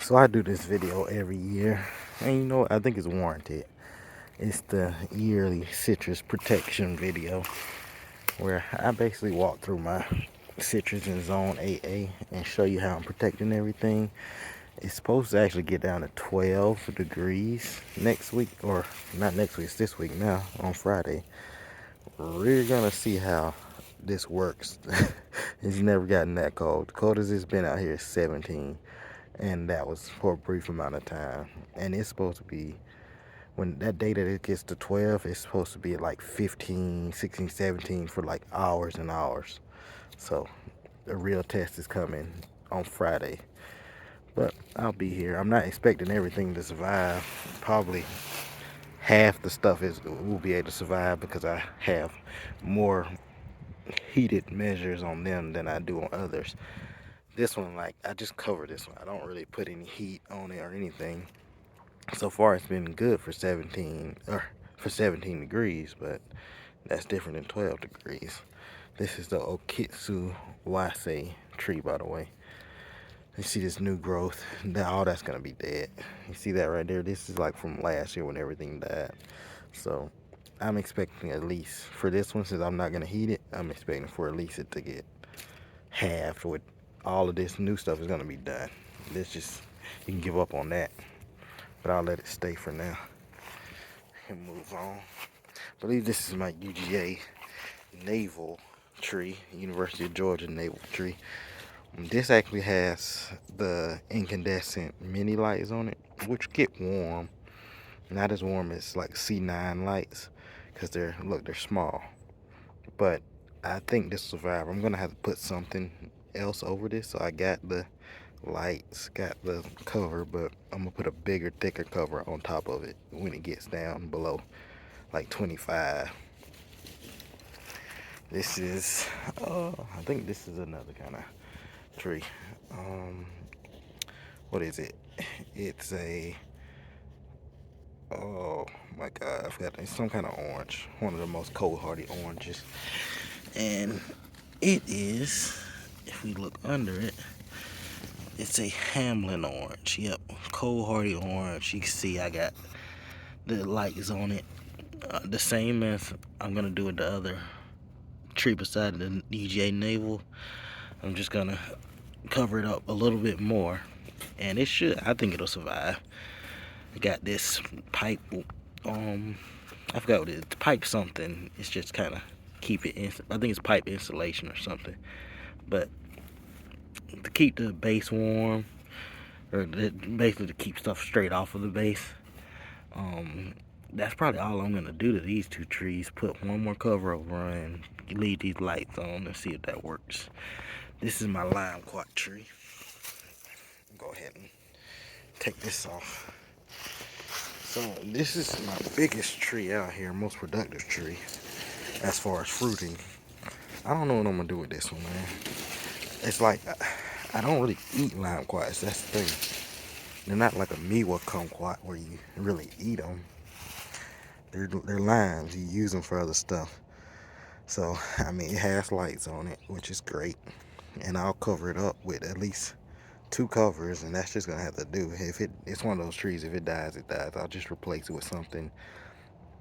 So I do this video every year, and you know what? I think it's warranted. It's the yearly citrus protection video, where I basically walk through my citrus in zone 8A and show you how I'm protecting everything. It's supposed to actually get down to 12 degrees next week, or not next week, it's this week now, on Friday. We're gonna see how this works. It's never gotten that cold. The coldest it's been out here is 17, and that was for a brief amount of time. And it's supposed to be, when that day that it gets to 12, it's supposed to be like 15, 16, 17 for like hours and hours. So the real test is coming on Friday. But I'll be here. I'm not expecting everything to survive. Probably half the stuff will be able to survive because I have more heated measures on them than I do on others. This one, like, I just cover this one. I don't really put any heat on it or anything. So far it's been good for 17 degrees, but that's different than 12 degrees. This is the Okitsu Wase tree, by the way. You see this new growth, all that's gonna be dead. You see that right there? This is like from last year when everything died. So I'm expecting, at least for this one, since I'm not gonna heat it, I'm expecting for at least it to get halved. With all of this new stuff is gonna be done. This just, you can give up on that, but I'll let it stay for now and move on. I believe this is my UGA navel tree, University of Georgia navel tree. This actually has the incandescent mini lights on it, which get warm. Not as warm as like C9 lights, because they're small. But I think this will survive. I'm gonna have to put something else over this. So I got the lights, got the cover, but I'm gonna put a bigger, thicker cover on top of it when it gets down below like 25. This is, I think this is another kind of tree. What is it? It's a, oh my god, I forgot. It's some kind of orange, one of the most cold hardy oranges. And it is, if we look under it, it's a Hamlin orange. Yep, cold hardy orange. You can see I got the lights on it, the same as I'm gonna do with the other tree beside the UGA navel. I'm just gonna cover it up a little bit more, and it should, I think it'll survive. I got this pipe, I forgot what it is, pipe something. It's just kind of keep it in, I think it's pipe insulation or something, but to keep the base warm, or basically to keep stuff straight off of the base. That's probably all I'm gonna do to these two trees. Put one more cover over and leave these lights on and see if that works. This is my lime quat tree. Go ahead and take this off. So this is my biggest tree out here, most productive tree as far as fruiting. I don't know what I'm gonna do with this one, man. It's like, I don't really eat lime quats. That's the thing. They're not like a miwa kumquat where you really eat them. They're limes. You use them for other stuff. So I mean, it has lights on it, which is great. And I'll cover it up with at least 2 covers, and that's just gonna have to do. If it's one of those trees, if it dies, it dies. I'll just replace it with something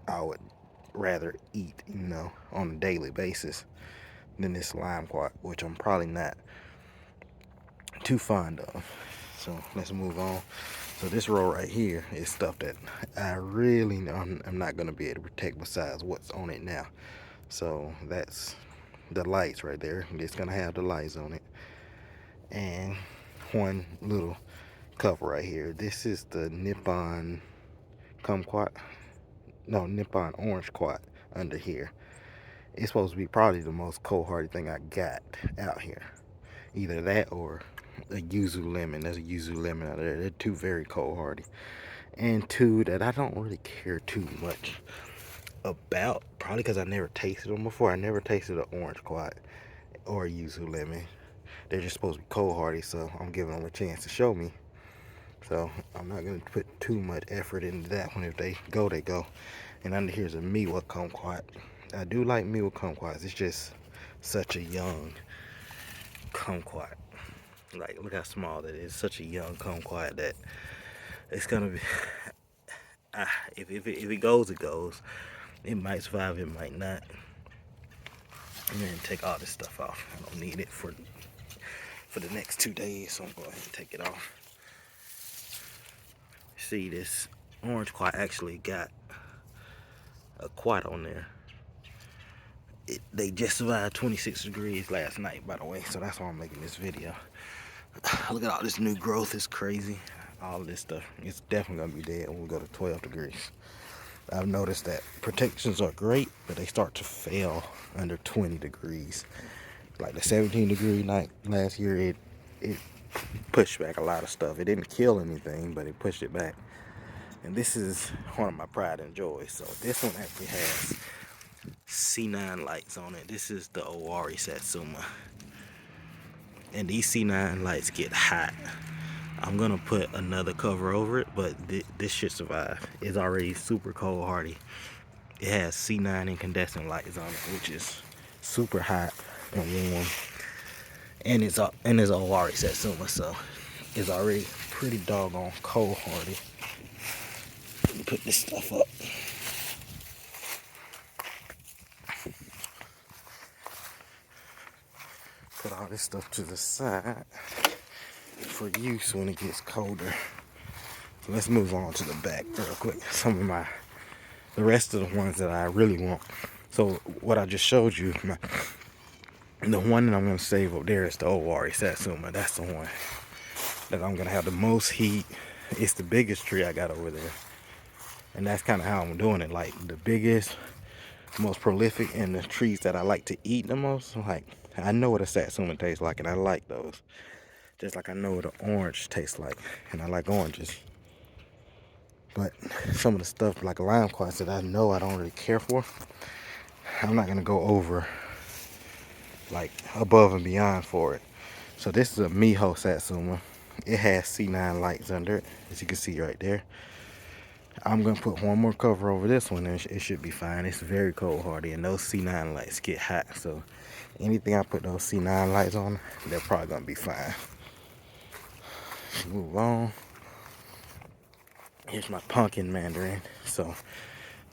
I would rather eat, on a daily basis than this lime quat, which I'm probably not too fond of. So let's move on. So this row right here is stuff that I really know I'm not gonna be able to protect besides what's on it now. So that's the lights right there. It's gonna have the lights on it, and one little cover right here. This is the Nippon kumquat, no, Nippon orange quat under here. It's supposed to be probably the most cold hardy thing I got out here. Either that or a yuzu lemon. There's a yuzu lemon out there. They're 2 very cold hardy, and 2 that I don't really care too much about, probably because I never tasted them before. I never tasted an orange quat or a yuzu lemon. They're just supposed to be cold hardy, so I'm giving them a chance to show me. So I'm not gonna put too much effort into that one. If they go, they go. And under here's a miwa kumquat. I do like miwa kumquats. It's just such a young kumquat. Like, look how small it is. Such a young kumquat that it's gonna be. If it goes, it goes. It might survive, it might not. I'm gonna take all this stuff off. I don't need it for the next 2 days, so I'm going to go ahead and take it off. See, this orange quat actually got a quat on there. They just survived 26 degrees last night, by the way, so that's why I'm making this video. Look at all this new growth. It's crazy. All of this stuff, it's definitely gonna be dead when we go to 12 degrees. I've noticed that protections are great, but they start to fail under 20 degrees. Like the 17-degree night last year, it pushed back a lot of stuff. It didn't kill anything, but it pushed it back. And this is one of my pride and joys. So this one actually has C9 lights on it. This is the Owari Satsuma. And these C9 lights get hot. I'm gonna put another cover over it, but this should survive. It's already super cold hardy. It has C9 incandescent lights on it, which is super hot and warm. And it's Owari Satsuma, so it's already pretty doggone cold hardy. Let me put this stuff up. Put all this stuff to the side for use when it gets colder. So let's move on to the back real quick. The rest of the ones that I really want. So what I just showed you, the one that I'm gonna save up there is the Owari Satsuma. That's the one that I'm gonna have the most heat. It's the biggest tree I got over there. And that's kind of how I'm doing it. Like the biggest, most prolific, and the trees that I like to eat the most. Like, I know what a Satsuma tastes like, and I like those. Just like I know what an orange tastes like, and I like oranges. But some of the stuff like lime quats that I know I don't really care for, I'm not gonna go over like above and beyond for it. So this is a Miho Satsuma. It has C9 lights under it, as you can see right there. I'm gonna put one more cover over this one, and it should be fine. It's very cold hardy, and those C9 lights get hot. So anything I put those C9 lights on, they're probably gonna be fine. Move on. Here's my pumpkin mandarin. So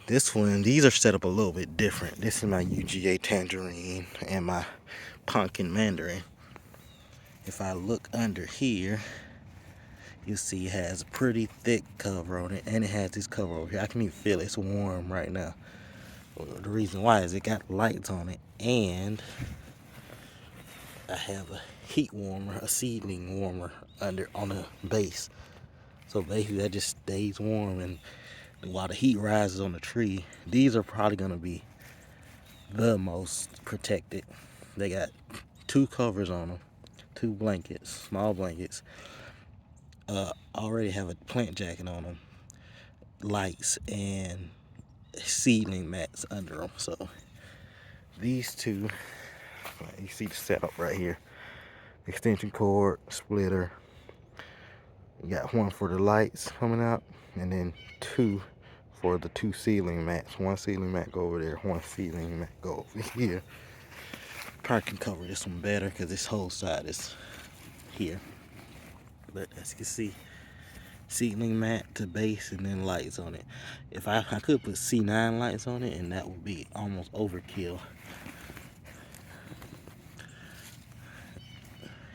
this one, these are set up a little bit different. This is my UGA tangerine and my pumpkin mandarin. If I look under here, you see it has a pretty thick cover on it, and it has this cover over here. I can even feel it. It's warm right now. The reason why is it got lights on it, and I have a heat warmer, a seedling warmer on the base. So basically that just stays warm, and while the heat rises on the tree, these are probably gonna be the most protected. They got 2 covers on them, 2 blankets, small blankets. Already have a plant jacket on them, lights, and seedling mats under them. So these 2, you see the setup right here. Extension cord, splitter. You got 1 for the lights coming out, and then 2 for the 2 ceiling mats. 1 ceiling mat go over there, 1 ceiling mat go over here. Probably can cover this one better because this whole side is here. But as you can see, ceiling mat to base and then lights on it. If I could put C9 lights on it, and that would be almost overkill.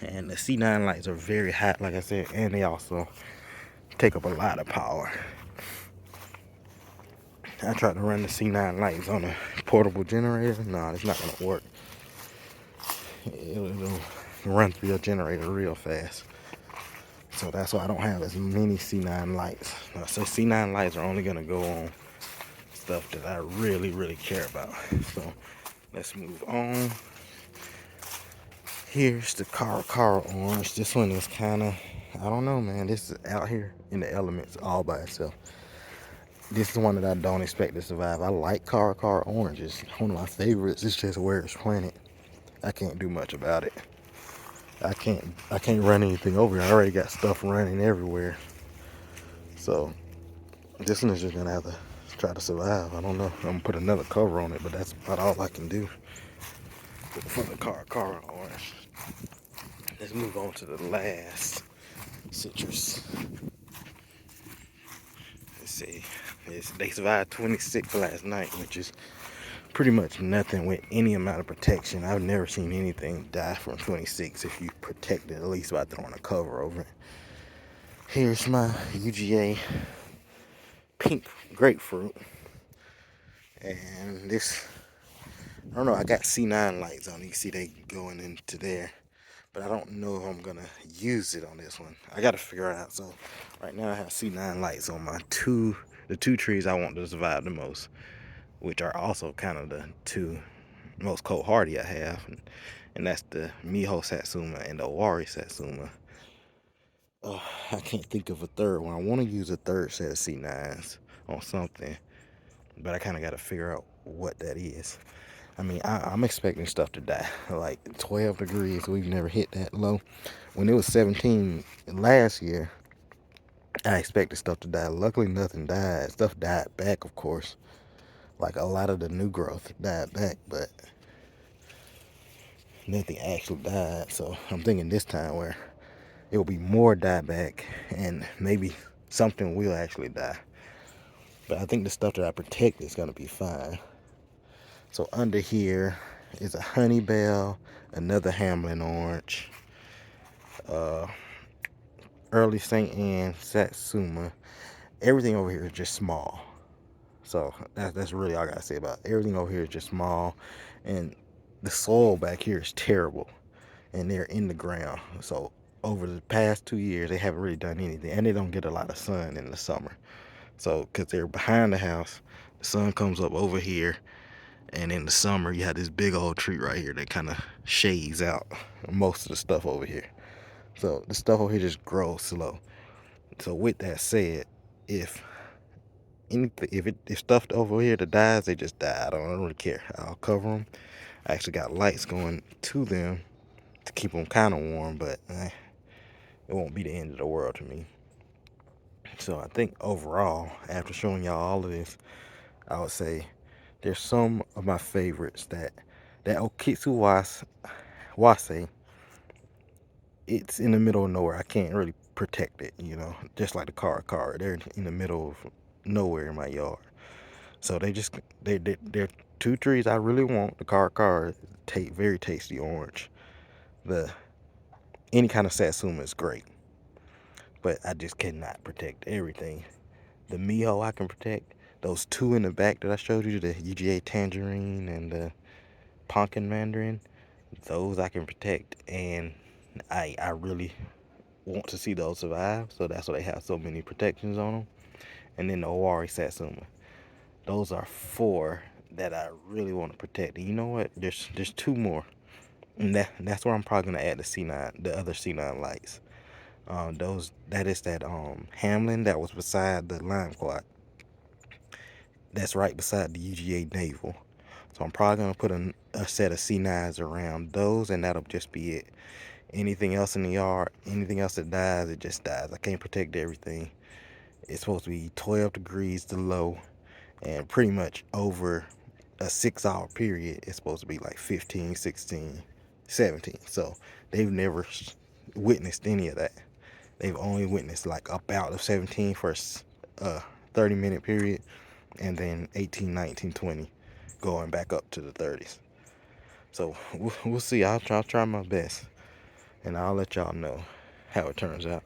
And the C9 lights are very hot, like I said, and they also take up a lot of power. I tried to run the C9 lights on a portable generator. No, it's not gonna work. It'll run through your generator real fast. So that's why I don't have as many C9 lights. So C9 lights are only gonna go on stuff that I really, really care about. So let's move on. Here's the Cara orange. This one is kind of, I don't know, man. This is out here in the elements all by itself. This is one that I don't expect to survive. I like Cara orange. It's one of my favorites. It's just where it's planted. I can't do much about it. I can't run anything over here. I already got stuff running everywhere. So this one is just gonna have to try to survive. I don't know. I'm gonna put another cover on it, but that's about all I can do for the Cara orange. let's move on to the last citrus. Let's see. They survived 26 last night, which is pretty much nothing with any amount of protection. I've never seen anything die from 26 if you protect it at least by throwing a cover over it. Here's my UGA pink grapefruit. And this, I don't know, I got C9 lights on. You can see they going into there. But I don't know if I'm gonna use it on this one. I gotta figure it out. So right now I have C9 lights on the two trees I want to survive the most, which are also kind of the two most cold hardy I have, and that's the Miho Satsuma and the Owari Satsuma. Oh, I can't think of a third one. I want to use a third set of C9s on something, but I kind of got to figure out what that is. I mean, I'm expecting stuff to die. Like 12 degrees, we've never hit that low. When it was 17 last year, I expected stuff to die. Luckily, nothing died. Stuff died back, of course. Like a lot of the new growth died back, but nothing actually died. So I'm thinking this time where it will be more die back and maybe something will actually die. But I think the stuff that I protect is going to be fine. So under here is a honey bell, another Hamlin orange, early St. Anne Satsuma. Everything over here is just small. So that's really all I gotta say about it. Everything over here is just small, and the soil back here is terrible, and they're in the ground. So over the past 2 years, they haven't really done anything, and they don't get a lot of sun in the summer. So because they're behind the house, the sun comes up over here, and in the summer you have this big old tree right here that kind of shades out most of the stuff over here. So the stuff over here just grows slow. So with that said, if anything, if stuff over here that dies, they just die. I don't really care. I'll cover them. I actually got lights going to them to keep them kind of warm, but it won't be the end of the world to me. So I think overall, after showing y'all all of this, I would say there's some of my favorites that Okitsu Wase, it's in the middle of nowhere. I can't really protect it, just like the car. They're in the middle of nowhere in my yard. So they're two trees I really want. The car, very tasty orange. The any kind of Satsuma is great, but I just cannot protect everything. The Miho I can protect. Those two in the back that I showed you, the UGA Tangerine and the Pumpkin Mandarin, those I can protect, and I really want to see those survive. So that's why they have so many protections on them. And then the Owari Satsuma. Those are four that I really want to protect. And you know what? There's two more, and that's where I'm probably gonna add the other C9 lights. That is that Hamlin that was beside the Lime Quad. That's right beside the UGA Naval. So I'm probably gonna put a set of C9s around those, and that'll just be it. Anything else in the yard, anything else that dies, it just dies. I can't protect everything. It's supposed to be 12 degrees to low, and pretty much over a 6 hour period, it's supposed to be like 15, 16, 17. So they've never witnessed any of that. They've only witnessed like a bout of 17 for a 30-minute period, and then 18, 19, 20 going back up to the 30s. So we'll see. I'll try my best, and I'll let y'all know how it turns out.